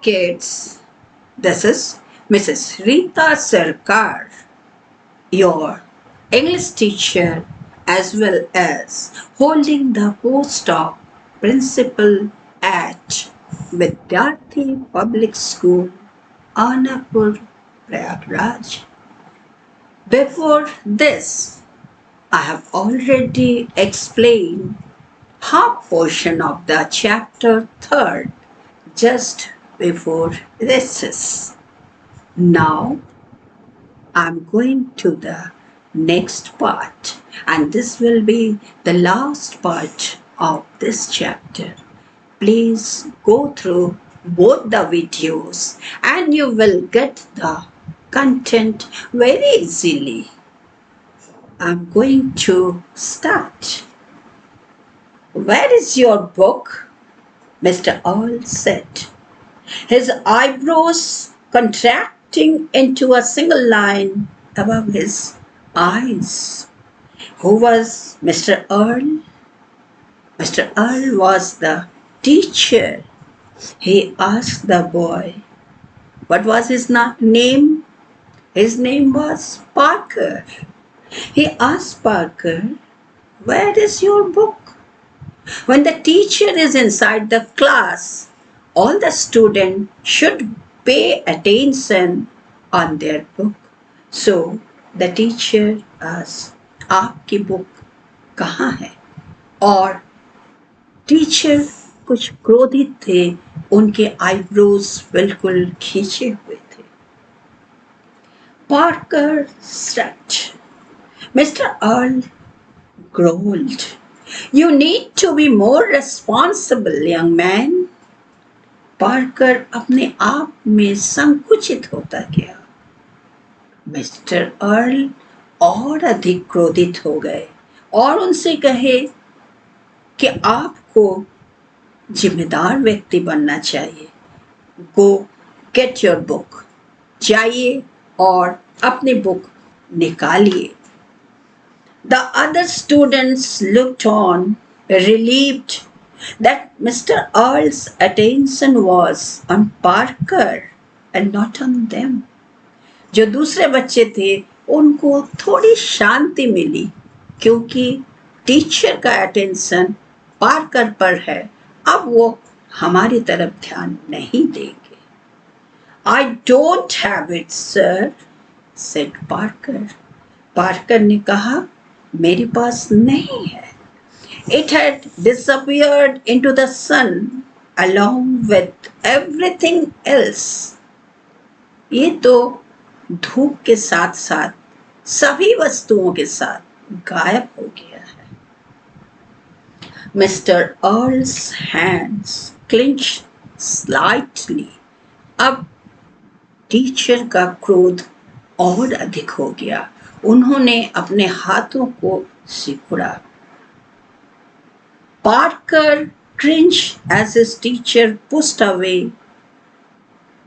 kids, this is Mrs. Rita Sarkar, your English teacher, as well as holding the post of principal at Vidyarthi Public School, Anapur, Prayagraj. Before this, I have already explained half portion of the chapter 3rd just before recess. Now I'm going to the next part, and this will be the last part of this chapter. Please go through both the videos and you will get the content very easily. I'm going to start. Where is your book? Mr. Earl said, his eyebrows contracting into a single line above his eyes. Who was Mr. Earl? Mr. Earl was the teacher. He asked the boy, what was his name? His name was Parker. He asked Parker, where is your book? When the teacher is inside the class, all the students should pay attention on their book. So the teacher asked, आपकी book कहाँ है? और teacher कुछ क्रोधित थे, उनके eyebrows बिल्कुल खींचे हुए थे. Parker shrugged. Mr. Earl growled, you need to be more responsible, young man. Parker अपने आप में संकुचित होता गया. मिस्टर अर्ल और अधिक क्रोधित हो गए और उनसे कहे कि आपको जिम्मेदार व्यक्ति बनना चाहिए. गो गेट योर बुक. जाइए और अपनी बुक निकालिए. The other students looked on, relieved that Mr. Earl's attention was on Parker and not on them. जो दूसरे बच्चे थे उनको थोड़ी शांति मिली क्योंकि टीचर का अटेंशन पार्कर पर है. अब वो हमारी तरफ ध्यान नहीं देंगे. I don't have it, sir, said Parker. Parker ने कहा, मेरे पास नहीं है. It had disappeared into the sun along with everything else. ये तो धूप के साथ साथ सभी वस्तुओं के साथ गायब हो गया है. Mr. Earl's hands clenched slightly. अब टीचर का क्रोध और अधिक हो गया. उन्होंने अपने हाथों को सिकुड़ा. Parker cringed as his teacher pushed away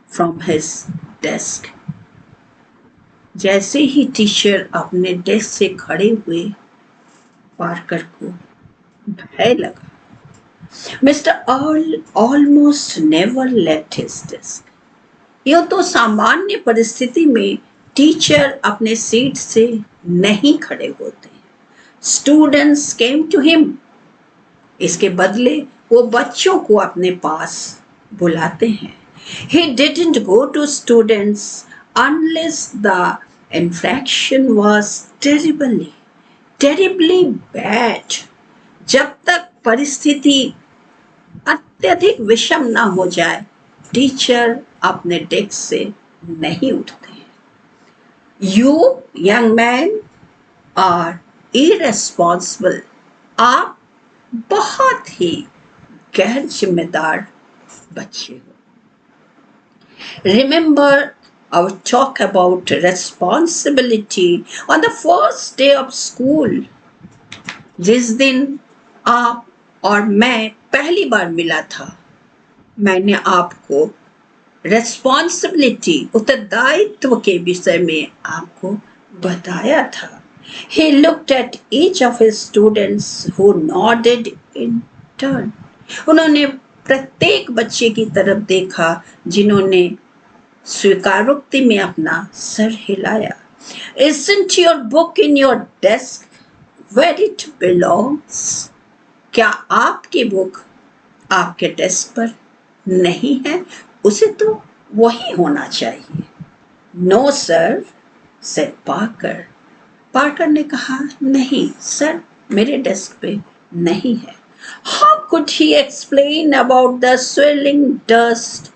from his desk. जैसे ही टीचर अपने डेस्क से खड़े हुए, पार्कर को भय लगा. Mr. Earl almost never left his desk. यह तो सामान्य परिस्थिति में टीचर अपने सीट से नहीं खड़े होते. Students came to him. इसके बदले वो बच्चों को अपने पास बुलाते हैं. He didn't go to students unless the infraction was terribly bad. जब तक परिस्थिति अत्यधिक विषम ना हो जाए, टीचर अपने डेस्क से नहीं उठते हैं. You, young man, are irresponsible. आप बहुत ही गैर जिम्मेदार बच्चे हो. Remember our talk about responsibility on the first day of school. जिस दिन आप और मैं पहली बार मिला था, मैंने आपको responsibility, उत्तरदायित्व के विषय में आपको बताया था. He looked at each of his students who nodded in turn. उन्होंने प्रत्येक बच्चे की तरफ देखा जिन्होंने स्वीकारोक्ति में अपना सर हिलाया। Isn't your book in your desk where it belongs? क्या आपकी बुक आपके डेस्क पर नहीं है? उसे तो वही होना चाहिए। No sir, said Parker. Parker ने कहा, नहीं सर, मेरे डेस्क पे नहीं है। How could he explain about the swirling dust,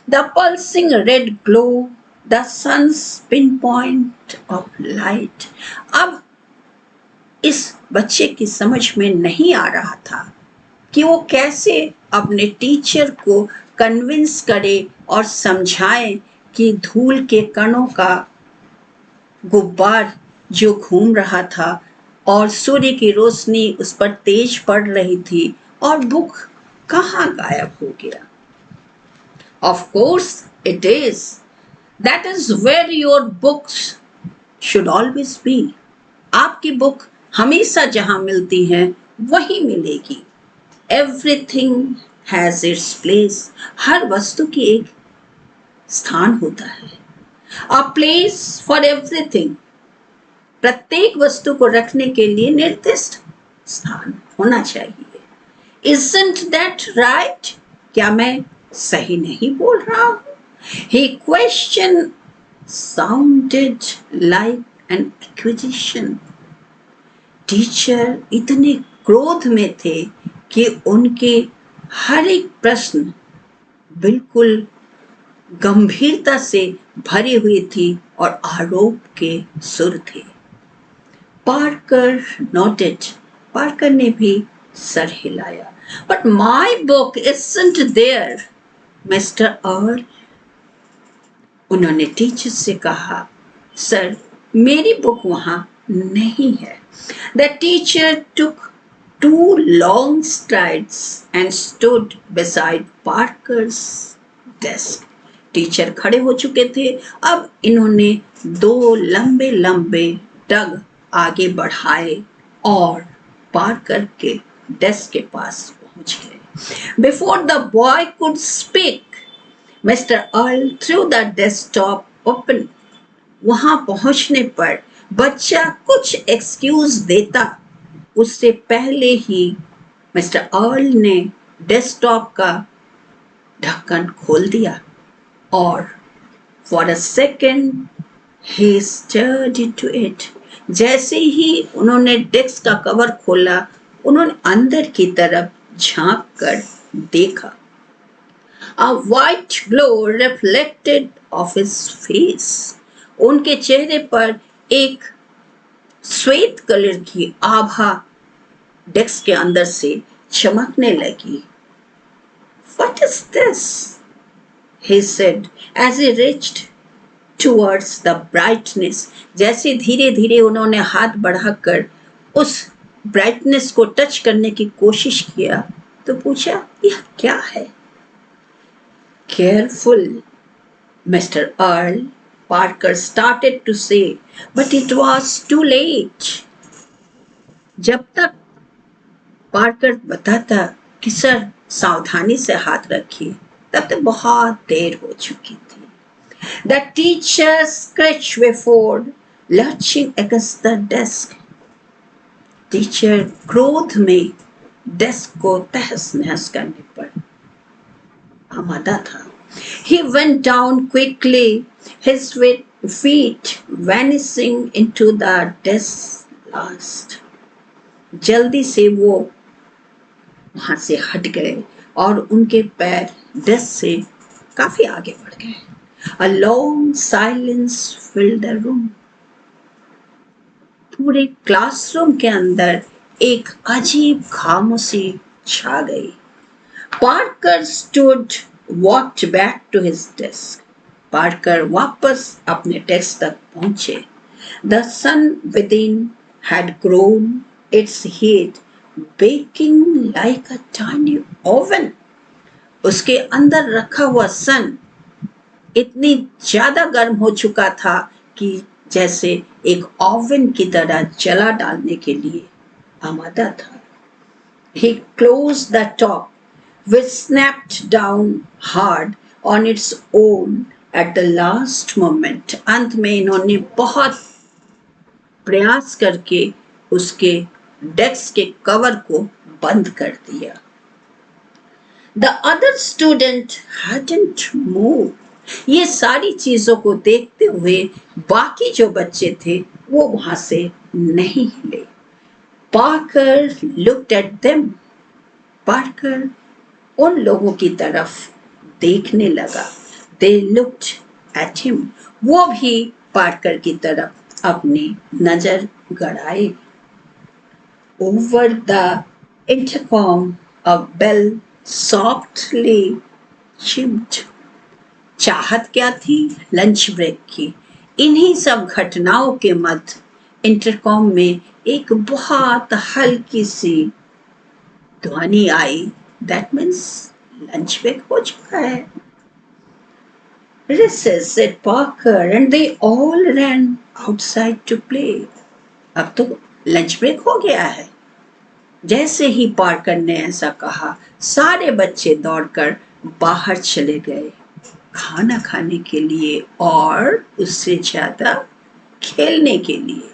the pulsing red glow, the sun's pinpoint of light? अब इस बच्चे की समझ में नहीं आ रहा था कि वो कैसे अपने टीचर को कन्विंस करे और समझाए कि धूल के कणों का गुब्बार जो घूम रहा था और सूर्य की रोशनी उस पर तेज पड़ रही थी और बुक कहाँ गायब हो गया। Of course it is. That is where your books should always be. आपकी बुक हमेशा जहाँ मिलती है वही मिलेगी। Everything has its place. हर वस्तु की एक स्थान होता है। A place for everything. प्रत्येक वस्तु को रखने के लिए निर्दिष्ट स्थान होना चाहिए। Isn't that right? क्या मैं सही नहीं बोल रहा हूँ? He question sounded like an accusation. Teacher इतने क्रोध में थे कि उनके हर एक प्रश्न बिल्कुल गंभीरता से भरी हुई थी और आरोप के सुर थे। Parker noted. पार्कर ने भी सर हिलाया। But my book isn't there, Mr. Earl. उन्होंने टीचर से कहा, सर मेरी बुक वहां नहीं है। The teacher took 2 long strides and stood beside Parker's desk. Teacher खड़े हो चुके थे। अब इन्होंने 2 लंबे लंबे डग आगे बढ़ाए और पार्कर के डेस्क के पास पहुंच गए। Before the boy could speak, Mr. Earl threw the desktop open. वहां पहुंचने पर बच्चा कुछ एक्सक्यूज देता उससे पहले ही मिस्टर अर्ल ने डेस्कटॉप का ढक्कन खोल दिया और for a second he stared into it. जैसे ही उन्होंने डेस्क का कवर खोला उन्होंने अंदर की तरफ झांक कर देखा। A white glow reflected off his face. उनके चेहरे पर एक श्वेत कलर की आभा डेस्क के अंदर से चमकने लगी। What is this? He said as he reached towards the brightness. जैसे धीरे धीरे उन्होंने हाथ बढ़ाकर उस ब्राइटनेस को टच करने की कोशिश किया तो पूछा, यह क्या है? Careful, Mr. Earl, Parker started to say, but it was too late. जब तक पार्कर बताता कि सर सावधानी से हाथ रखिए तब तक बहुत देर हो चुकी थी। The teacher scratched before lurching against the desk. Teacher क्रोध में डेस्क को तहस नहस करने पर आमादा था। He went down quickly, his feet vanishing into the desk last. जल्दी से वो वहां से हट गए और उनके पैर डेस्क से काफी आगे बढ़ गए। A long silence filled the room. पूरे क्लासरूम के अंदर एक अजीब खामोशी छा गई। Parker stood, walked back to his desk. Parker वापस अपने डेस्क तक पहुंचे। The sun within had grown its heat, baking like a tiny oven. उसके अंदर रखा हुआ सन इतनी ज्यादा गर्म हो चुका था कि जैसे एक ओवन की तरह जला डालने के लिए आमादा था। He closed the top, which snapped down hard on its own at the last moment. अंत में इन्होंने बहुत प्रयास करके उसके डेस्क के कवर को बंद कर दिया. The other student hadn't moved. ये सारी चीजों को देखते हुए बाकी जो बच्चे थे वो वहां से नहीं हिले. Parker looked at them. Parker उन लोगों की तरफ देखने लगा. They looked at him. वो भी पार्कर की तरफ अपनी नजर गड़ाए. Over the intercom, a bell softly chimed. चाहत क्या थी? लंच ब्रेक की. इन्हीं सब घटनाओं के मध्य इंटरकॉम में एक बहुत हल्की सी ध्वनि आई. दैट मीन्स लंच ब्रेक हो चुका है. Recess, said Parker, and they all ran outside to play. अब तो लंच ब्रेक हो गया है. जैसे ही पार्कर ने ऐसा कहा, सारे बच्चे दौड़कर बाहर चले गए खाना खाने के लिए और उससे ज्यादा खेलने के लिए.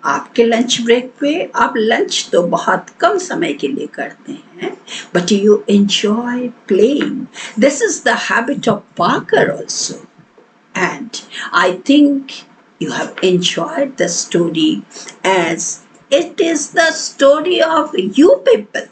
आपके लंच ब्रेक पे आप लंच तो बहुत कम समय के लिए करते हैं, but you enjoy playing. This is the habit of Parker also. And I think you have enjoyed the story as it is the story of you people.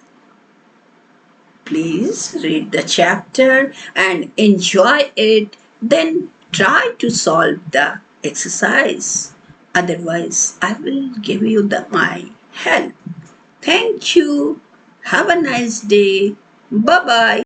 Please read the chapter and enjoy it, then try to solve the exercise. Otherwise, I will give you my help. Thank you. Have a nice day. Bye bye.